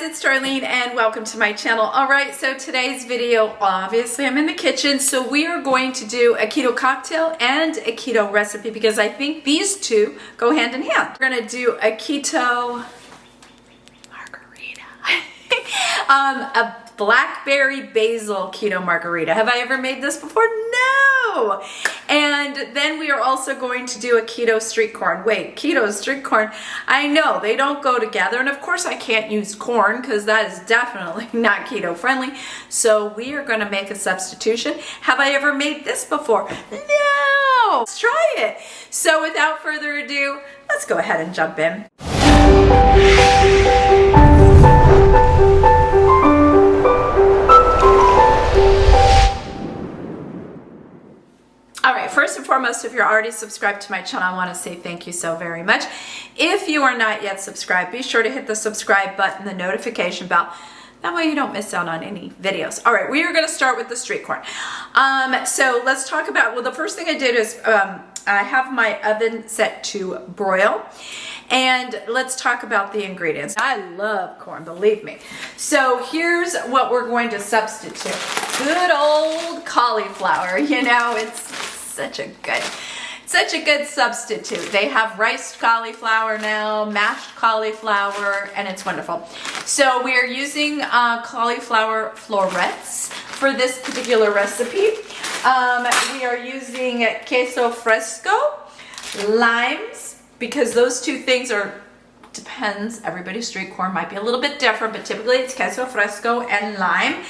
guys, it's Darlene and welcome to my channel. Alright, so today's video, obviously I'm in the kitchen, so we are going to do a keto cocktail and a keto recipe because I think these two go hand in hand. We're going to do a keto margarita. A blackberry basil keto margarita. Have I ever made this before? No! And then we are also going to do a keto street corn. Wait, keto street corn? I know, they don't go together. And of course I can't use corn because that is definitely not keto friendly. So we are going to make a substitution. Have I ever made this before? No! Let's try it. So without further ado, let's go ahead and jump in. Alright, first and foremost, if you're already subscribed to my channel, I want to say thank you so very much. If you are not yet subscribed, be sure to hit the subscribe button, the notification bell. That way you don't miss out on any videos. Alright, we are going to start with the street corn. So let's talk about, well, the first thing I did is I have my oven set to broil. And let's talk about the ingredients. I love corn, believe me. So here's what we're going to substitute. Good old cauliflower. You know, it's such a good substitute. They have riced cauliflower now, mashed cauliflower, and it's wonderful. So we are using cauliflower florets for this particular recipe. We are using queso fresco, limes, because those two things are, depends, everybody's street corn might be a little bit different, but typically it's queso fresco and lime.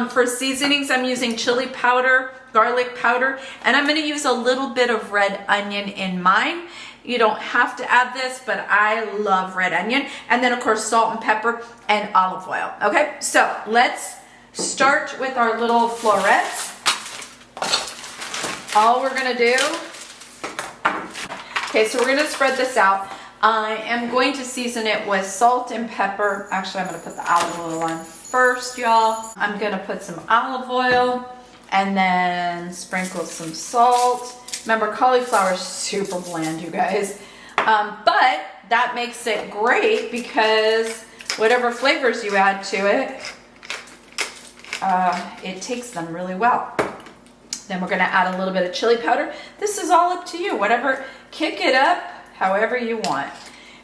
For seasonings, I'm using chili powder, garlic powder, and I'm going to use a little bit of red onion in mine. You don't have to add this, but I love red onion. And then of course salt and pepper and olive oil. Okay, so let's start with our little florets. All we're going to do, okay, so we're going to spread this out. I am going to season it with salt and pepper. Actually, I'm going to put the olive oil on first, y'all. I'm going to put some olive oil and then sprinkle some salt. Remember, cauliflower is super bland, you guys. But that makes it great because whatever flavors you add to it, it takes them really well. Then we're going to add a little bit of chili powder. This is all up to you. Whatever, kick it up however you want.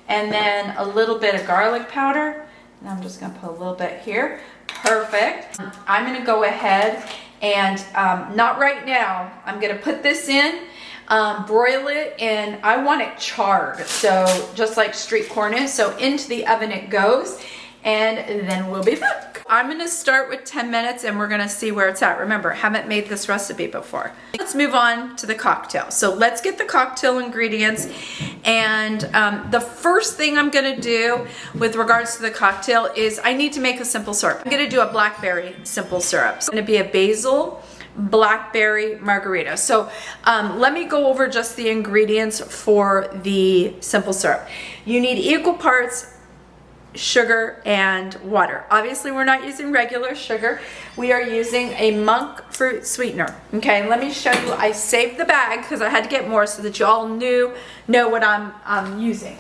And then a little bit of garlic powder. And I'm just going to put a little bit here. Perfect. I'm going to go ahead and, not right now, I'm going to put this in, broil it, and I want it charred. So just like street corn is. So into the oven it goes. And then we'll be back. I'm going to start with 10 minutes and we're going to see where it's at. Remember, haven't made this recipe before. Let's move on to the cocktail. So let's get the cocktail ingredients. And the first thing I'm going to do with regards to the cocktail is I need to make a simple syrup. I'm going to do a blackberry simple syrup. So it's going to be a basil blackberry margarita. So let me go over just the ingredients for the simple syrup. You need equal parts sugar and water. Obviously we're not using regular sugar. We are using a monk fruit sweetener. Okay, let me show you. I saved the bag because I had to get more so that you all know what I'm using.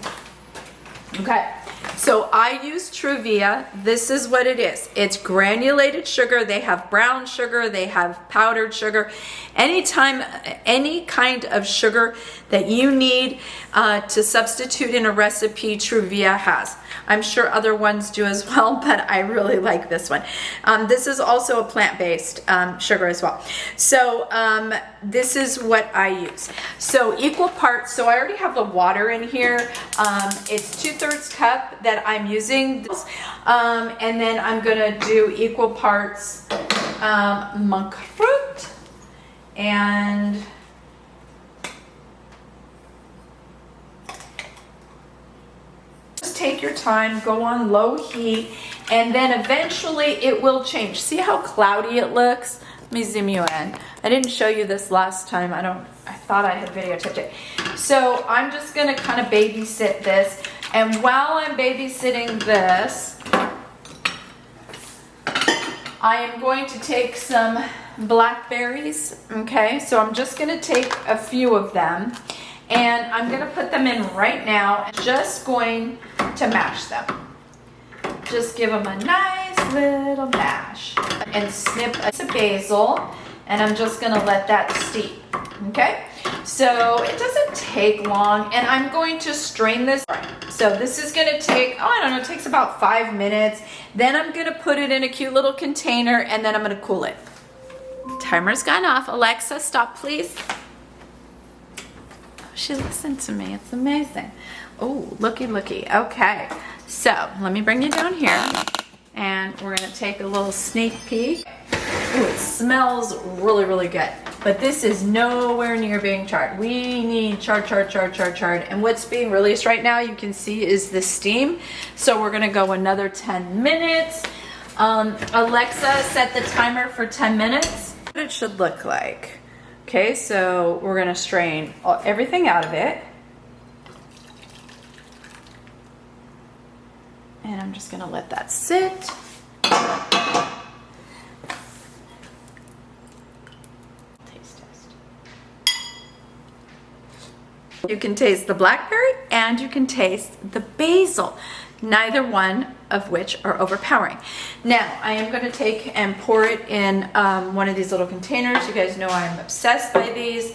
Okay, so I use Truvia. This is what it is. It's granulated sugar. They have brown sugar. They have powdered sugar. Any kind of sugar that you need to substitute in a recipe, Truvia has. I'm sure other ones do as well, but I really like this one. This is also a plant-based sugar as well. So this is what I use. So equal parts, so I already have the water in here. It's 2/3 cup that I'm using. And then I'm gonna do equal parts monk fruit and take your time, go on low heat, and then eventually it will change. See how cloudy it looks? Let me zoom you in. I didn't show you this last time. I thought I had videotaped it. So I'm just gonna kind of babysit this, and while I'm babysitting this, I am going to take some blackberries, okay? So I'm just gonna take a few of them, and I'm gonna put them in right now. I'm just going to mash them. Just give them a nice little mash. And snip a basil, and I'm just gonna let that steep, okay? So it doesn't take long, and I'm going to strain this. So this is gonna take, oh, I don't know, it takes about 5 minutes. Then I'm gonna put it in a cute little container, and then I'm gonna cool it. Timer's gone off. Alexa, stop, please. Oh, she listened to me, it's amazing. Oh, looky, looky, okay. So let me bring you down here, and we're gonna take a little sneak peek. Ooh, it smells really, really good. But this is nowhere near being charred. We need charred. And what's being released right now, you can see, is the steam. So we're gonna go another 10 minutes. Alexa, set the timer for 10 minutes. What it should look like. Okay, so we're gonna strain everything out of it. And I'm just gonna let that sit. You can taste the blackberry and you can taste the basil, neither one of which are overpowering. Now, I am going to take and pour it in one of these little containers. You guys know I'm obsessed by these.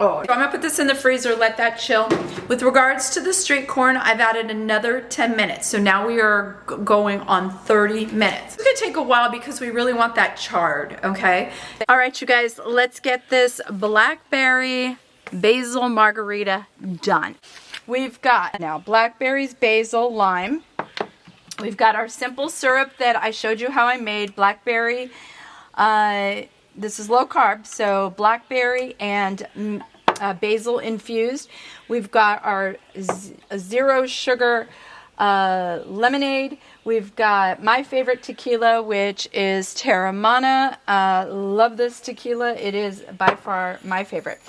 Oh, so I'm gonna put this in the freezer, let that chill. With regards to the street corn, I've added another 10 minutes. So now we are going on 30 minutes. It's gonna take a while because we really want that charred, okay? All right, you guys, let's get this Blackberry Basil Margarita done. We've got now blackberries, basil, lime. We've got our simple syrup that I showed you how I made. Blackberry, this is low carb, so blackberry and basil infused. We've got our zero sugar lemonade. We've got my favorite tequila, which is Terramana. Love this tequila. It is by far my favorite.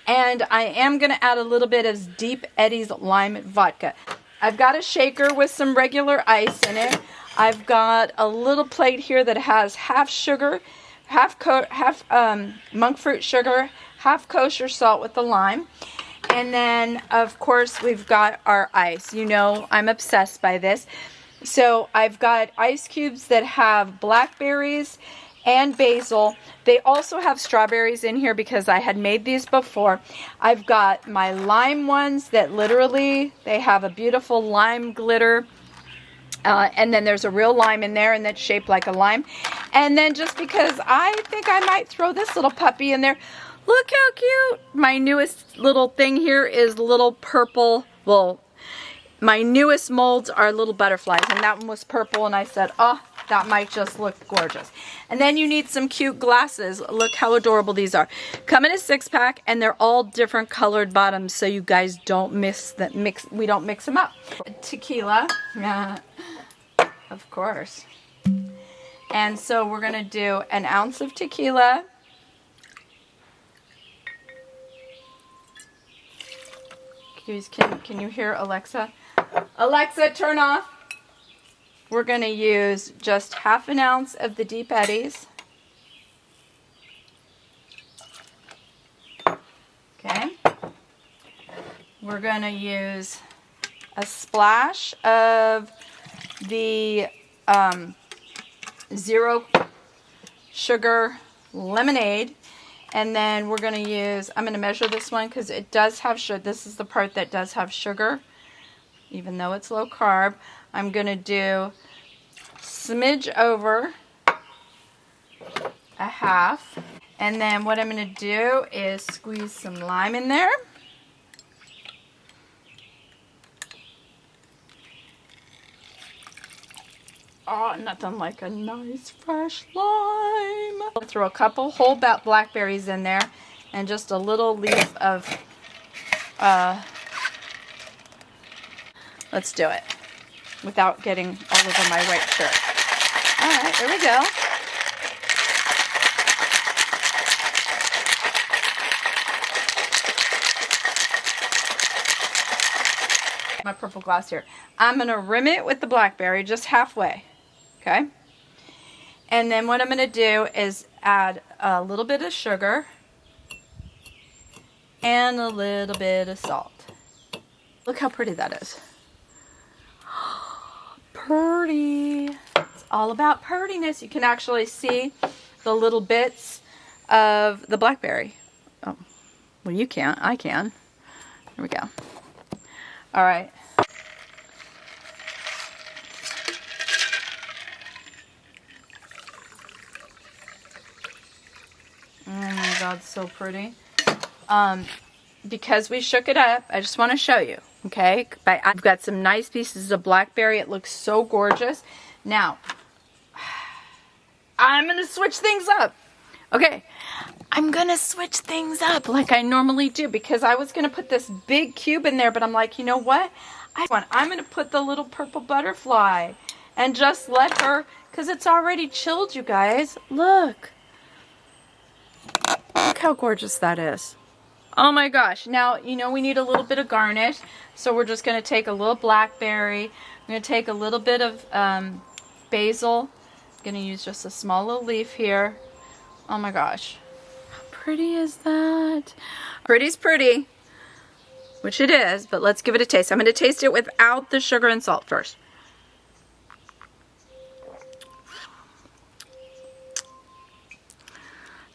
And I am going to add a little bit of DBeauty's lime vodka. I've got a shaker with some regular ice in it. I've got a little plate here that has half sugar, half monk fruit sugar, half kosher salt with the lime. And then, of course, we've got our ice. You know, I'm obsessed by this. So I've got ice cubes that have blackberries and basil. They also have strawberries in here because I had made these before. I've got my lime ones that literally, they have a beautiful lime glitter. And then there's a real lime in there, and that's shaped like a lime. And then just because I think I might throw this little puppy in there. Look how cute. My newest little thing here is little purple. Well, my newest molds are little butterflies, and that one was purple, and I said, oh, that might just look gorgeous. And then you need some cute glasses. Look how adorable these are. Come in a 6-pack, and they're all different colored bottoms, so you guys don't we don't mix them up. Tequila, of course. And so we're gonna do an ounce of tequila. Can you hear Alexa? Alexa, turn off. We're going to use just half an ounce of the DBeauty's. Okay. We're going to use a splash of the zero sugar lemonade. And then we're going to use, I'm going to measure this one because it does have sugar. This is the part that does have sugar, even though it's low carb. I'm going to do smidge over a half. And then what I'm going to do is squeeze some lime in there. Oh, nothing like a nice fresh lime. Throw a couple whole blackberries in there and just a little leaf of, let's do it without getting all over my white shirt. All right, there we go. My purple glass here. I'm going to rim it with the blackberry just halfway. Okay, and then what I'm going to do is add a little bit of sugar and a little bit of salt. Look how pretty that is. pretty. It's all about prettiness. You can actually see the little bits of the blackberry. Oh, well, you can't. I can. Here we go. All right. Oh my God, so pretty. Because we shook it up, I just want to show you, okay? I've got some nice pieces of blackberry. It looks so gorgeous. Now, I'm going to switch things up. Okay, I'm going to switch things up like I normally do because I was going to put this big cube in there, but I'm like, you know what? I'm going to put the little purple butterfly and just let her, because it's already chilled, you guys. Look. Look how gorgeous that is. Oh my gosh. Now, you know we need a little bit of garnish. So we're just going to take a little blackberry. I'm going to take a little bit of basil. I'm going to use just a small little leaf here. Oh my gosh. How pretty is that? Pretty's pretty. Which it is, but let's give it a taste. I'm going to taste it without the sugar and salt first.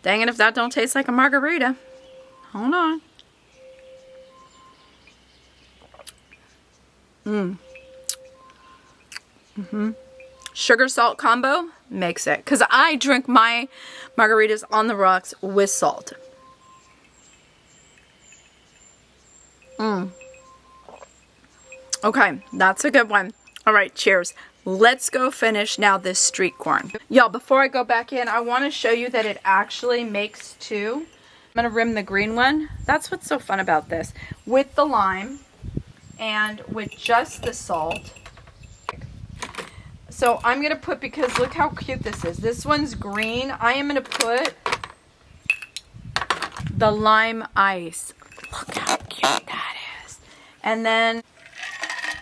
Dang it if that don't taste like a margarita. Hold on. Sugar salt combo makes it. Because I drink my margaritas on the rocks with salt. Okay, that's a good one. All right, cheers. Let's go finish now this street corn. Y'all, before I go back in, I want to show you that it actually makes two. I'm going to rim the green one. That's what's so fun about this. With the lime and with just the salt. So I'm going to put, because look how cute this is. This one's green. I am going to put the lime ice. Look how cute that is. And then,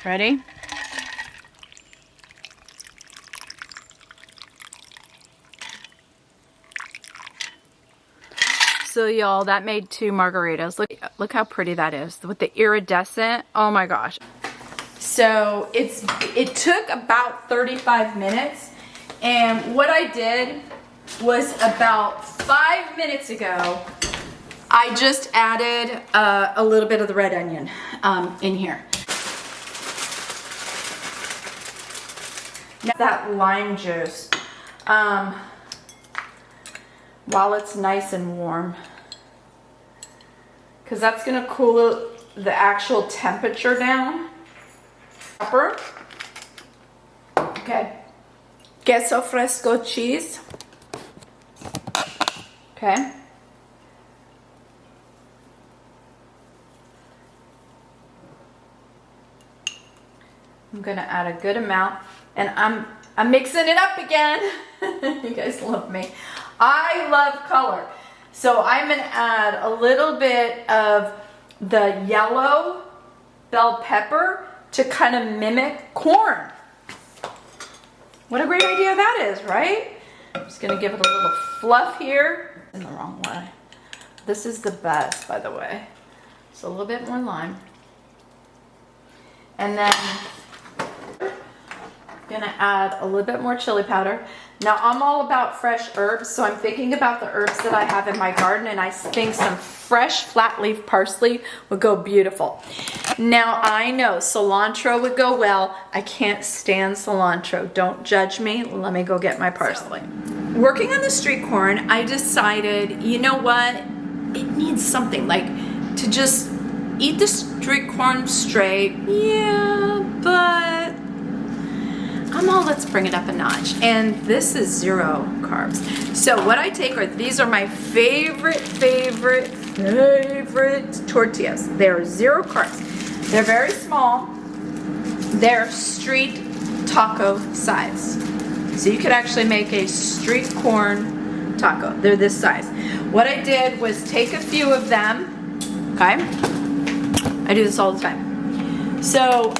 ready? So y'all, that made two margaritas. Look how pretty that is with the iridescent. Oh my gosh. So it took about 35 minutes, and what I did was about 5 minutes ago, I just added a little bit of the red onion in here. Now that lime juice. While it's nice and warm, because that's going to cool the actual temperature down. Pepper. Okay. Queso fresco cheese. Okay. I'm going to add a good amount, and I'm mixing it up again. You guys love me. I love color. So I'm going to add a little bit of the yellow bell pepper to kind of mimic corn. What a great idea that is, right? I'm just going to give it a little fluff here. In the wrong way. This is the best, by the way. So a little bit more lime. And then I'm going to add a little bit more chili powder. Now, I'm all about fresh herbs, so I'm thinking about the herbs that I have in my garden, and I think some fresh flat leaf parsley would go beautiful. Now, I know cilantro would go well. I can't stand cilantro. Don't judge me. Let me go get my parsley. Working on the street corn, I decided, you know what? It needs something, like to just eat the street corn straight. Yeah, but let's bring it up a notch. And this is 0 carbs. So what I take these are my favorite tortillas. They're 0 carbs. They're very small. They're street taco size. So you could actually make a street corn taco. They're this size. What I did was take a few of them. Okay? I do this all the time. So,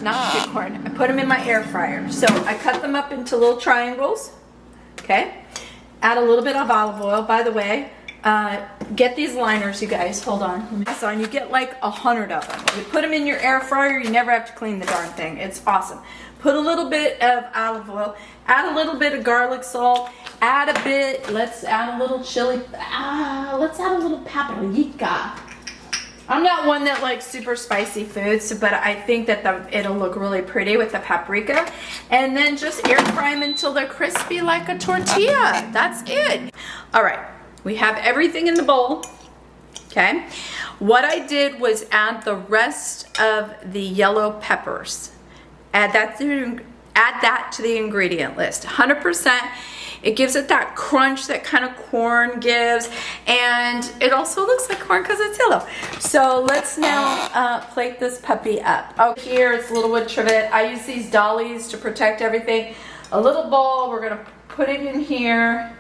not street corn. I put them in my air fryer. So I cut them up into little triangles. Okay? Add a little bit of olive oil. By the way, get these liners, you guys. Hold on. So you get like 100 of them. You put them in your air fryer. You never have to clean the darn thing. It's awesome. Put a little bit of olive oil. Add a little bit of garlic salt. Add a bit. Let's add a little chili. Let's add a little paprika. I'm not one that likes super spicy foods, but I think that it'll look really pretty with the paprika. And then just air fry them until they're crispy like a tortilla. That's it. All right, we have everything in the bowl, okay? What I did was add the rest of the yellow peppers. Add that to the ingredient list, 100%. It gives it that crunch that kind of corn gives, and it also looks like corn because it's yellow. So let's now plate this puppy up. Oh, here it's a little wood trivet. I use these dollies to protect everything. A little bowl, we're gonna put it in here.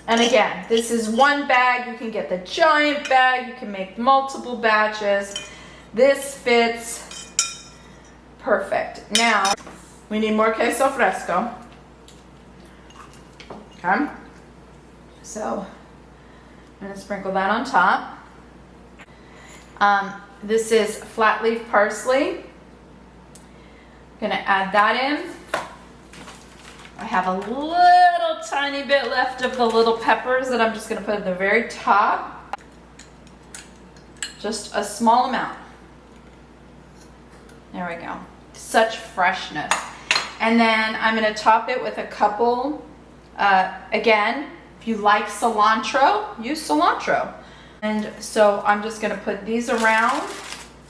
And again, this is one bag. You can get the giant bag. You can make multiple batches. This fits perfect. Now, we need more queso fresco. Okay, so I'm gonna sprinkle that on top. This is flat leaf parsley. I'm gonna add that in. I have a little tiny bit left of the little peppers that I'm just gonna put at the very top. Just a small amount. There we go. Such freshness. And then I'm gonna top it with a couple. Again, if you like cilantro, use cilantro. And so I'm just gonna put these around.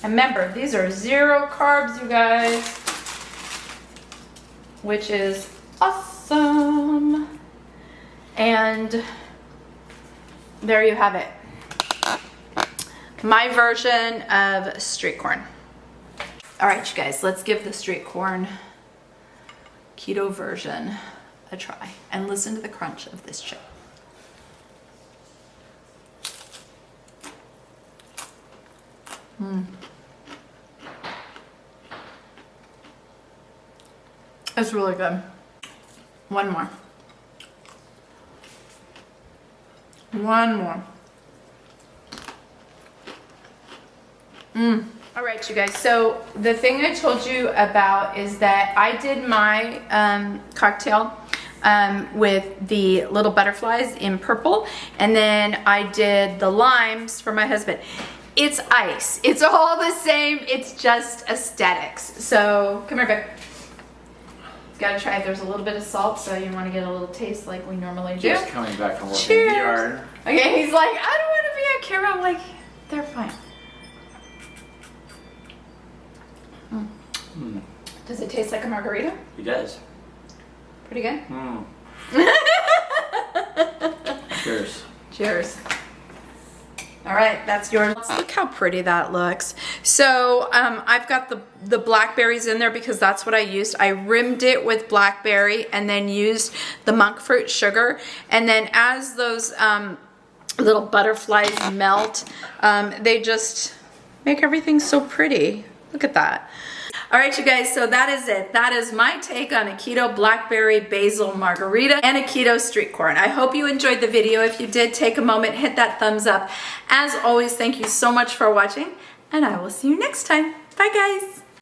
And remember, these are 0 carbs, you guys, which is awesome. And there you have it. My version of street corn. All right, you guys, let's give the street corn keto version a try and listen to the crunch of this chip. It's really good. One more. One more. All right, you guys, so the thing I told you about is that I did my cocktail with the little butterflies in purple, and then I did the limes for my husband. It's ice. It's all the same. It's just aesthetics. So come here, babe. You gotta try it. There's a little bit of salt, so you want to get a little taste like we normally do. Just coming back from working Cheers. in the yard. Okay, he's like, I don't want to be on camera. I'm like, they're fine. Does it taste like a margarita? He does. Pretty good? Cheers. Cheers. All right, that's yours. Look how pretty that looks. So I've got the blackberries in there because that's what I used. I rimmed it with blackberry and then used the monk fruit sugar. And then as those little butterflies melt, they just make everything so pretty. Look at that. All right, you guys, so that is it. That is my take on a keto blackberry basil margarita and a keto street corn. I hope you enjoyed the video. If you did, take a moment, hit that thumbs up. As always, thank you so much for watching, and I will see you next time. Bye, guys.